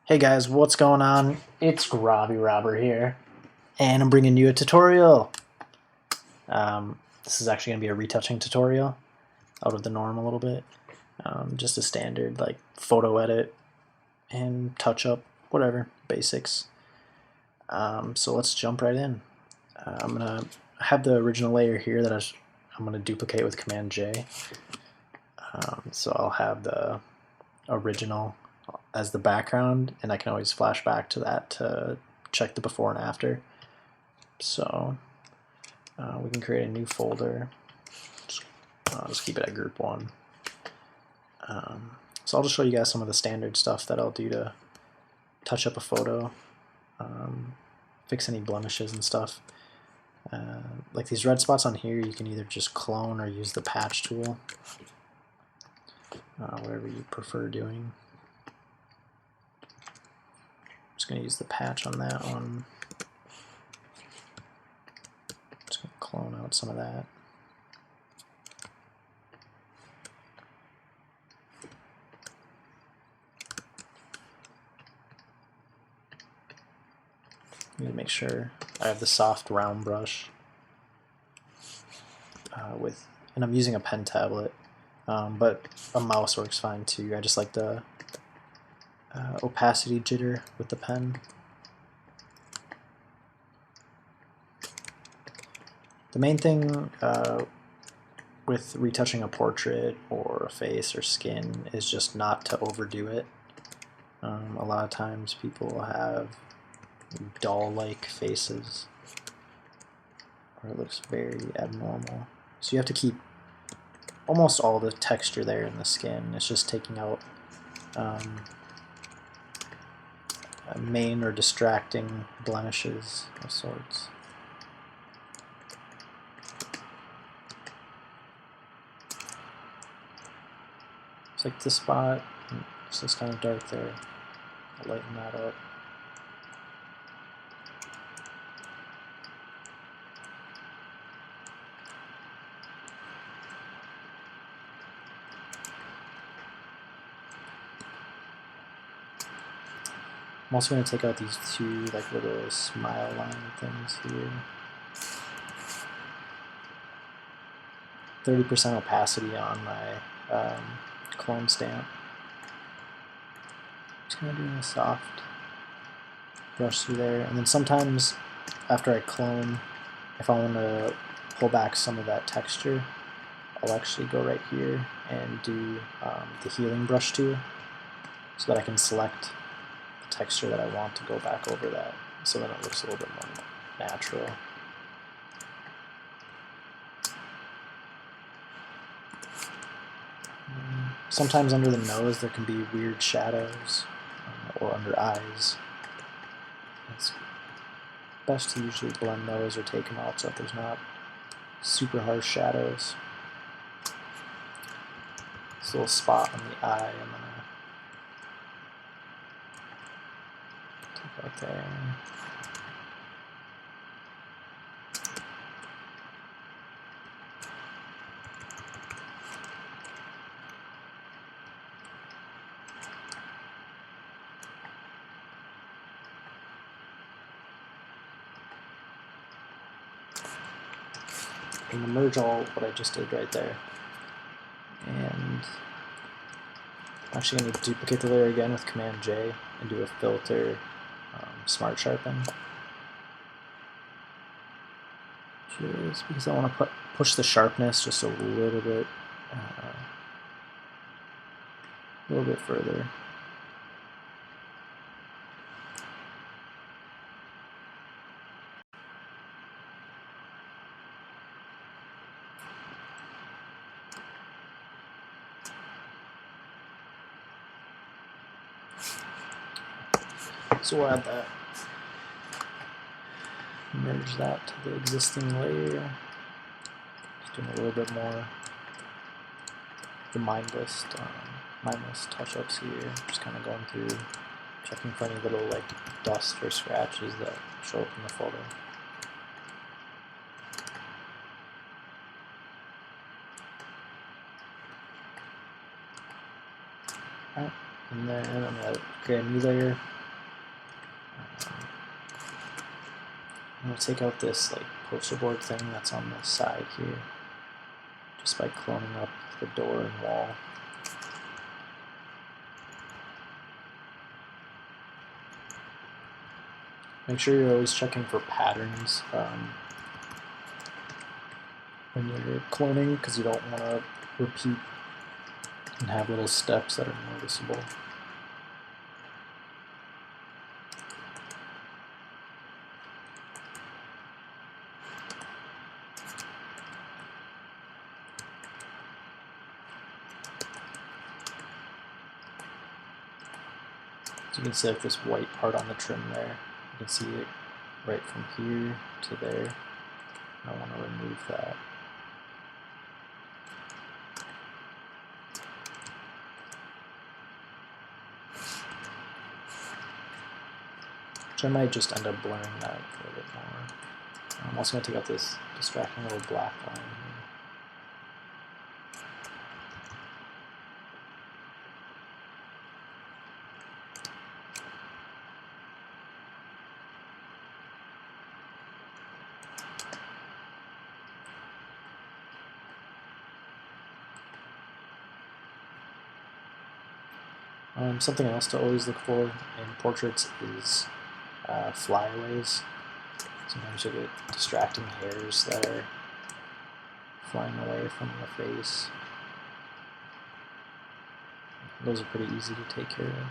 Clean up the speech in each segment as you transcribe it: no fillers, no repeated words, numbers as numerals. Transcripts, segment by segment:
Hey guys, what's going on? It's GrawvyRobber here, and I'm bringing you a tutorial. This is actually going to be a retouching tutorial, out of the norm a little bit. Just a standard like photo edit and touch up, whatever, basics. So let's jump right in. I'm going to have the original layer here that I'm going to duplicate with Command J. So I'll have the original as the background, and I can always flash back to that to check the before and after. So we can create a new folder. Just keep it at group 1. So I'll just show you guys some of the standard stuff that I'll do to touch up a photo, fix any blemishes and stuff. Like these red spots on here, you can either just clone or use the patch tool, whatever you prefer doing. I'm just going to use the patch on that one. Just going to clone out some of that. I need to make sure I have the soft round brush and I'm using a pen tablet, but a mouse works fine too. I just like the opacity jitter with the pen. The main thing with retouching a portrait or a face or skin is just not to overdo it. A lot of times people have doll-like faces, or it looks very abnormal. So you have to keep almost all the texture there in the skin. It's just taking out main or distracting blemishes of sorts. It's like this spot, it's just kind of dark there. I'll lighten that up. I'm also going to take out these two like little smile line things here. 30% opacity on my clone stamp. Just going to do a soft brush through there, and then sometimes after I clone, if I want to pull back some of that texture, I'll actually go right here and do the healing brush tool so that I can select the texture that I want to go back over that, so then it looks a little bit more natural. Sometimes under the nose there can be weird shadows, or under eyes. It's best to usually blend those or take them out so that there's not super harsh shadows. This little spot on the eye I'm going to take out there. I'm going to merge all what I just did right there. And I'm actually going to duplicate the layer again with Command J and do a filter, Smart Sharpen. Just because I want to push the sharpness just a little bit further. So we'll add that. Merge that to the existing layer. Just doing a little bit more the mindless touch-ups here. Just kind of going through, checking for any little like dust or scratches that show up in the photo. Alright, and then I'm going to create a new layer. going to take out this like poster board thing that's on the side here, just by cloning up the door and wall. Make sure you're always checking for patterns when you're cloning, because you don't want to repeat and have little steps that are noticeable. So you can see like this white part on the trim there. You can see it right from here to there. I want to remove that. Which I might just end up blurring that a little bit more. I'm also going to take out this distracting little black line here. Something else to always look for in portraits is flyaways. Sometimes you'll get distracting hairs that are flying away from the face. Those are pretty easy to take care of.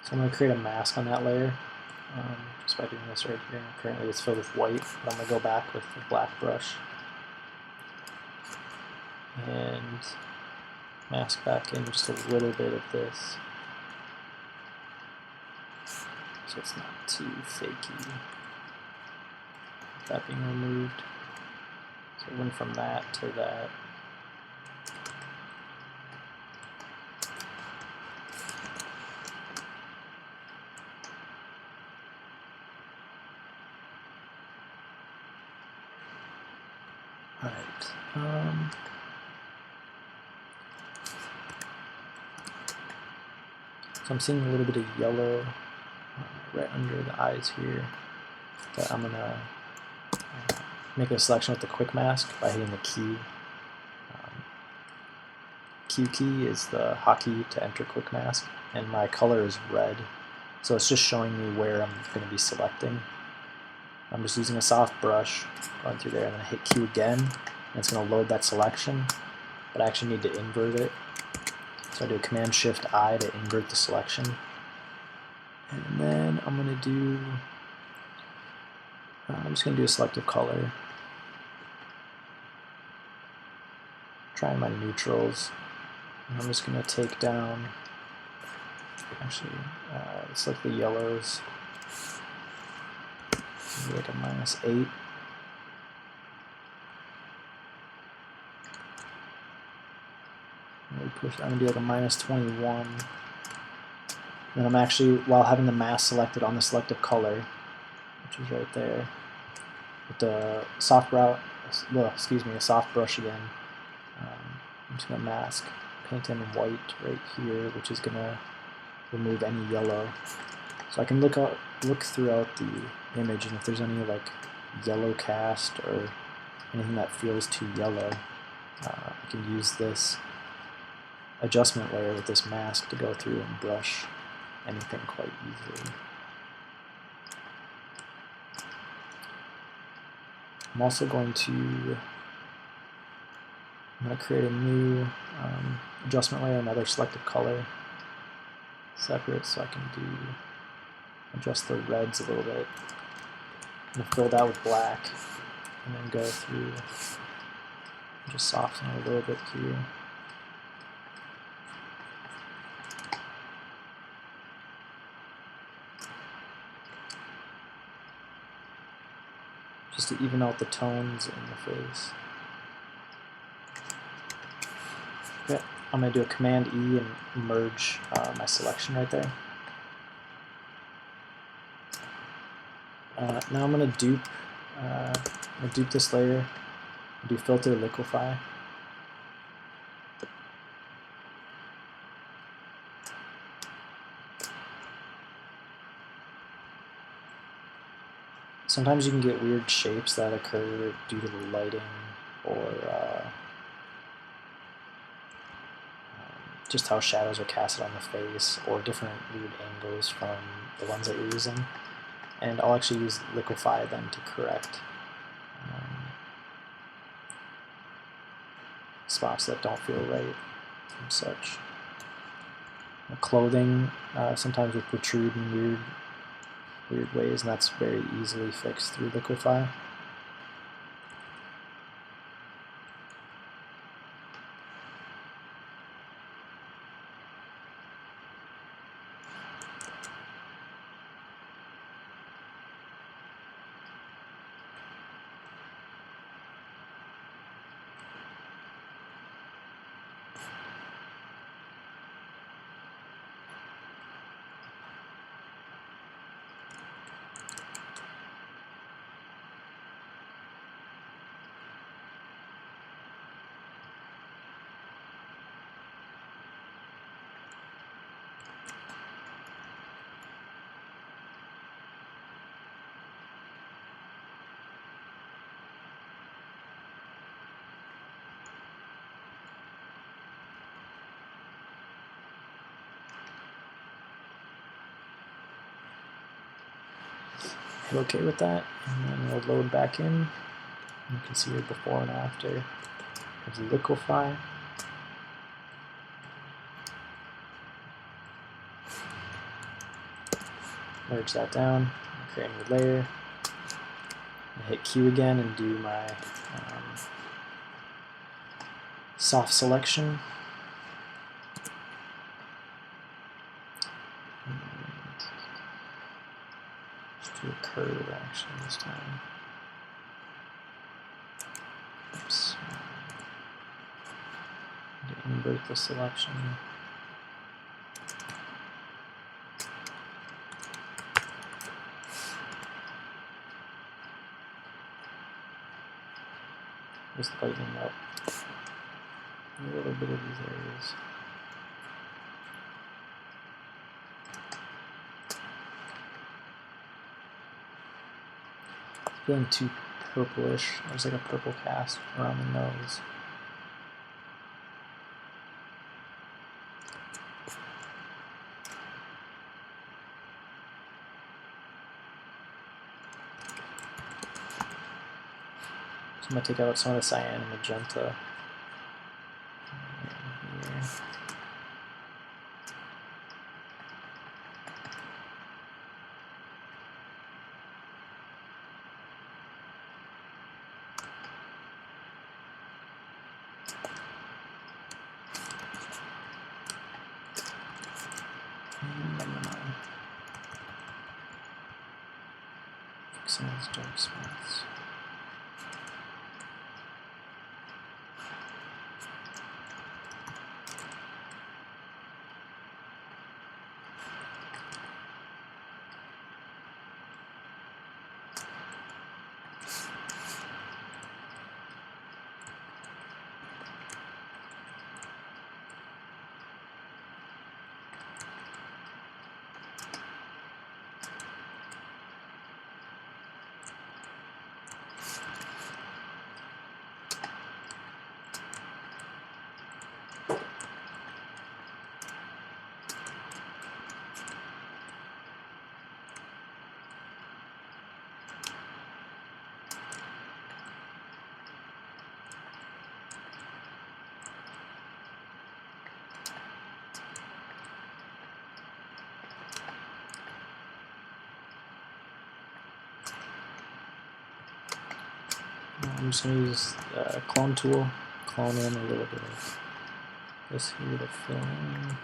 So I'm going to create a mask on that layer just by doing this right here. Currently it's filled with white, but I'm going to go back with the black brush and mask back in just a little bit of this so it's not too fakey. That being removed. So it went from that to that. Alright. So I'm seeing a little bit of yellow right under the eyes here that I'm going to make a selection with the quick mask by hitting the Q. Q key is the hotkey to enter quick mask, and my color is red, so it's just showing me where I'm going to be selecting. I'm just using a soft brush, going through there, and then I hit Q again, and it's going to load that selection, but I actually need to invert it. So I do Command-Shift-I to invert the selection. And then I'm going to do, I'm just going to do a selective color. Try my neutrals. And I'm just going to take down, actually, select the yellows. Maybe like a -8. I'm going to do like a -21. Then I'm actually, while having the mask selected on the selective color, which is right there, with the soft a soft brush again, I'm just going to mask, paint in white right here, which is going to remove any yellow. So I can look throughout the image, and if there's any like yellow cast or anything that feels too yellow, I can use this adjustment layer with this mask to go through and brush anything quite easily. I'm also going to create a new adjustment layer, another selected color separate, so I can adjust the reds a little bit. I'm going to fill that with black and then go through and just soften it a little bit too. Just to even out the tones in the face. Okay, I'm going to do a Command E and merge my selection right there. Now I'm going to dupe this layer, do filter liquify. Sometimes you can get weird shapes that occur due to the lighting or just how shadows are casted on the face, or different weird angles from the ones that you're using. And I'll actually use liquify then to correct spots that don't feel right and such. Clothing sometimes will protrude in weird ways, and that's very easily fixed through liquify. Hit OK with that, and then we'll load back in. You can see your before and after. There's liquify. Merge that down, create a new layer. I hit Q again and do my soft selection. Let's do a curve actually this time. Oops. Invert the selection. Just lighten up a little bit of these areas. It's feeling too purplish. There's like a purple cast around the nose. So I'm going to take out some of the cyan and magenta. Fix some of these dark spots. I'm just going to use the clone tool, clone in a little bit of this here to fill in.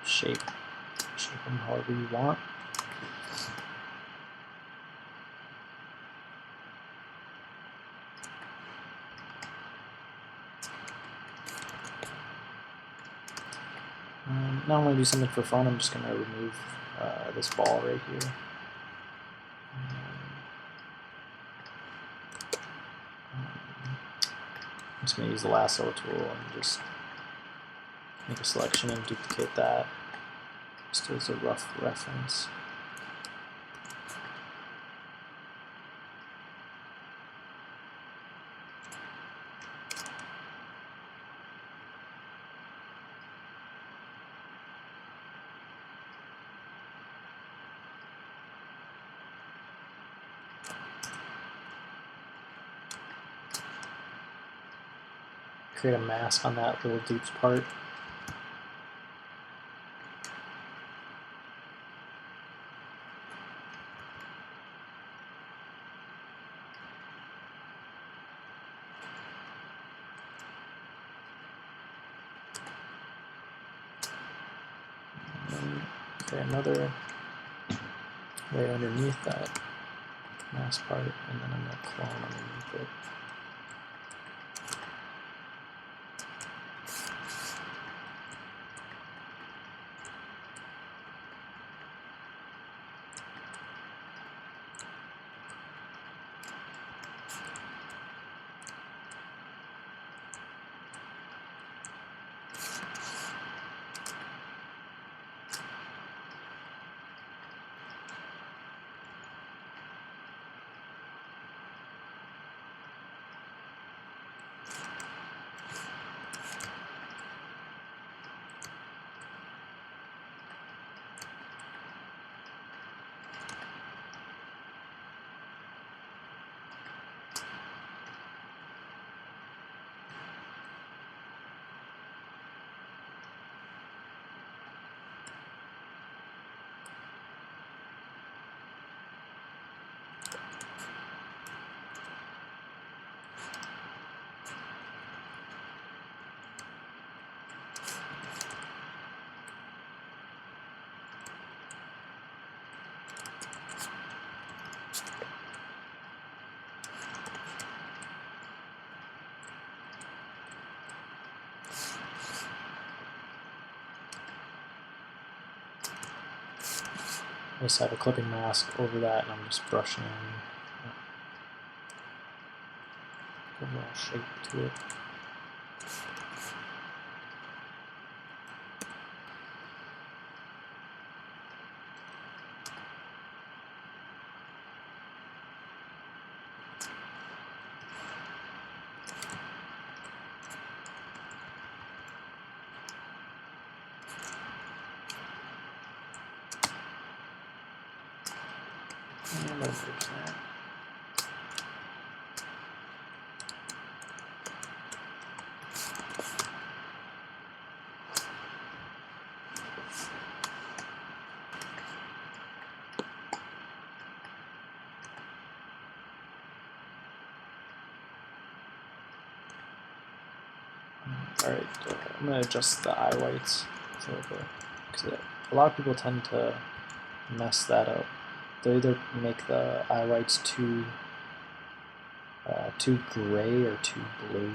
Shape them however you want. Now I'm going to do something for fun. I'm just going to remove this ball right here. I'm just going to use the lasso tool and just make a selection and duplicate that, just as a rough reference. Create a mask on that little dupes part. Create another layer underneath that mask part, and then I'm going to clone underneath it. I just have a clipping mask over that, and I'm just brushing in overall shape to it. And over that. Alright, I'm going to adjust the eye whites a little bit, because a lot of people tend to mess that up. They either make the eye whites too gray or too blue,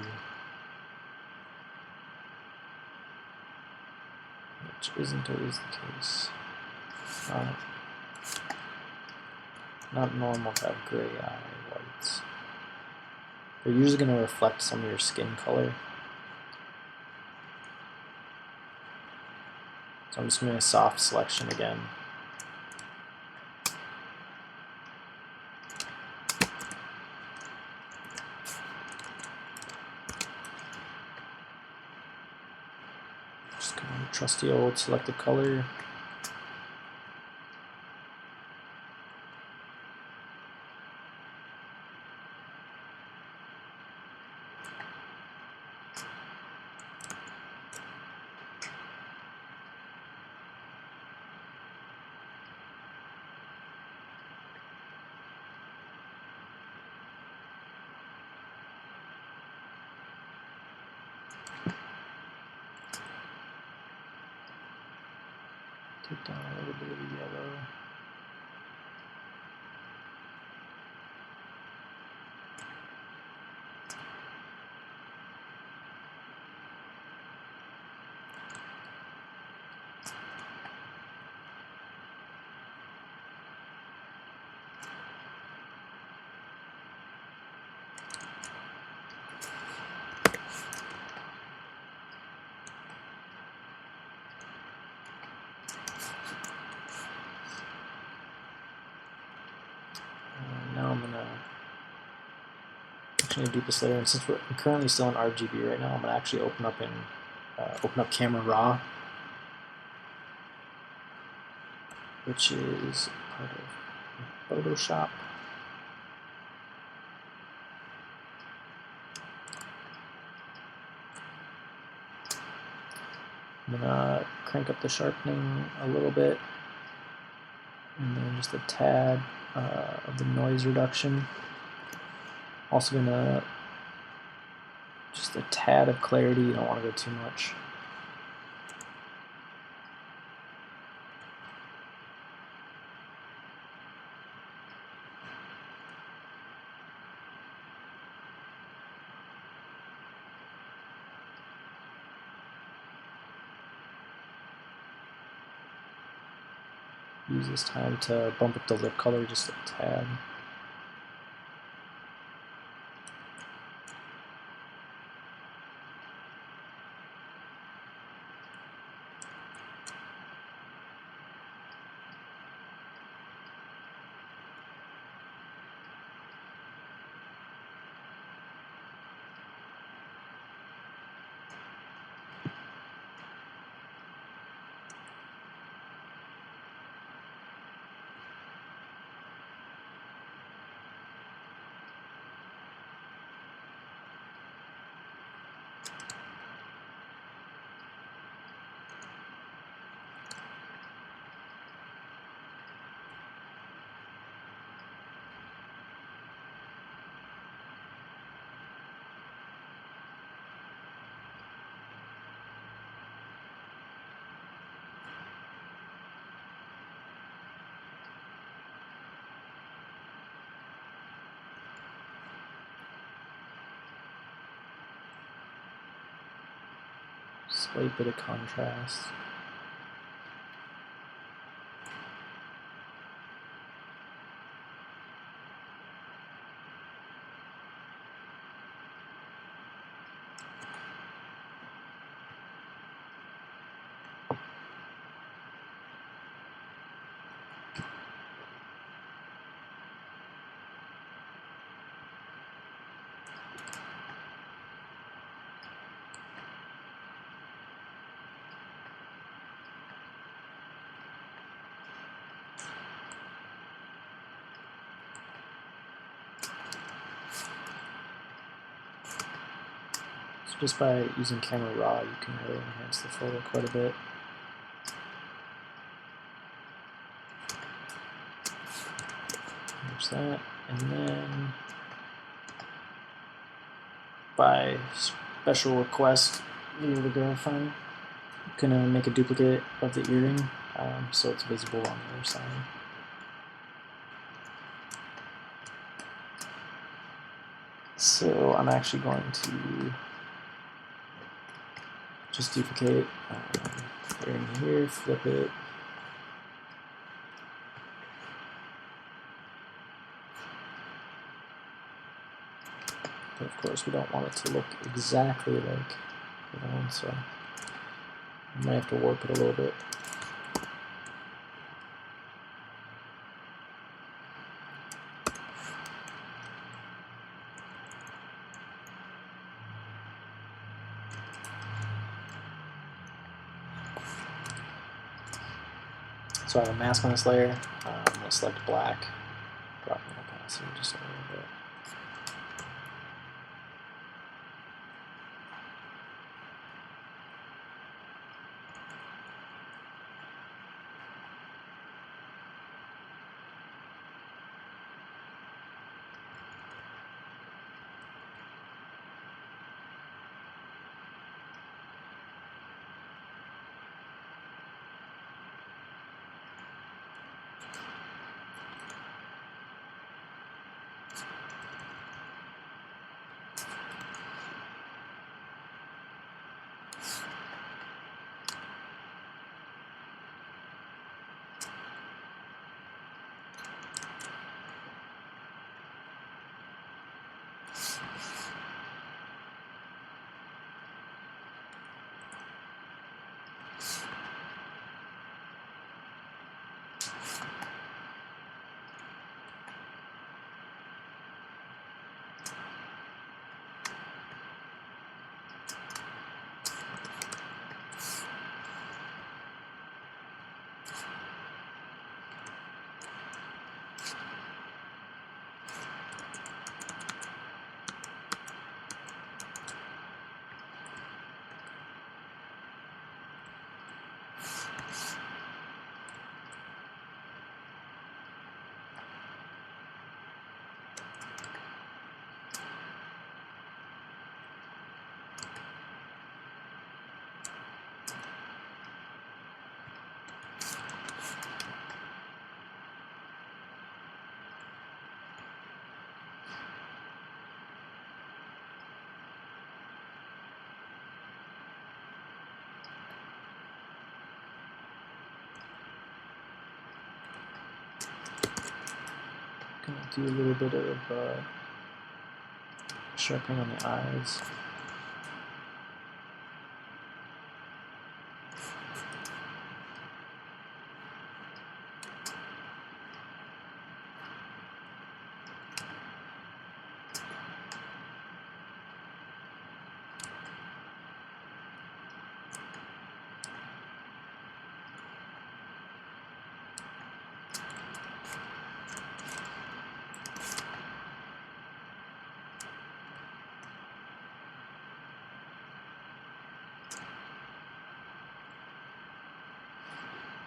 which isn't always the case. Not normal to have gray eye whites. They're usually going to reflect some of your skin color. So I'm just doing a soft selection again. Just kind of trusty old selected color. down a little bit of yellow. Now I'm gonna actually do this later, and since we're currently still in RGB right now, I'm gonna actually open up Camera Raw, which is part of Photoshop. I'm gonna crank up the sharpening a little bit, and then just a tad of the noise reduction. Also gonna just a tad of clarity. You don't want to go too much. Use this time to bump up the lip color just a tad. Slight bit of contrast. Just by using Camera Raw, you can really enhance the photo quite a bit. There's that, and then by special request via the GrawvyRobber, I'm gonna make a duplicate of the earring so it's visible on the other side. So I'm actually going to just duplicate earring here, flip it. But of course we don't want it to look exactly like the one, so I might have to warp it a little bit. So I have a mask on this layer. I'm going to select black, drop in opacity just a little bit. Gonna do a little bit of sharpening on the eyes.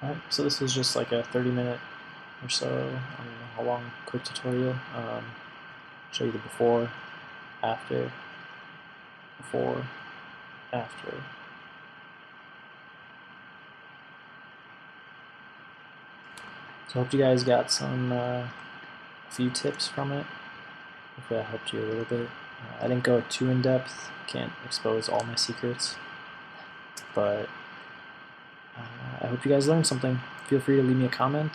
Alright, so this is just like a 30-minute or so, I don't know how long, quick tutorial. Show you the before, after, before, after. So I hope you guys got some, a few tips from it. Hopefully that helped you a little bit. I didn't go too in depth, can't expose all my secrets, but I hope you guys learned something. Feel free to leave me a comment.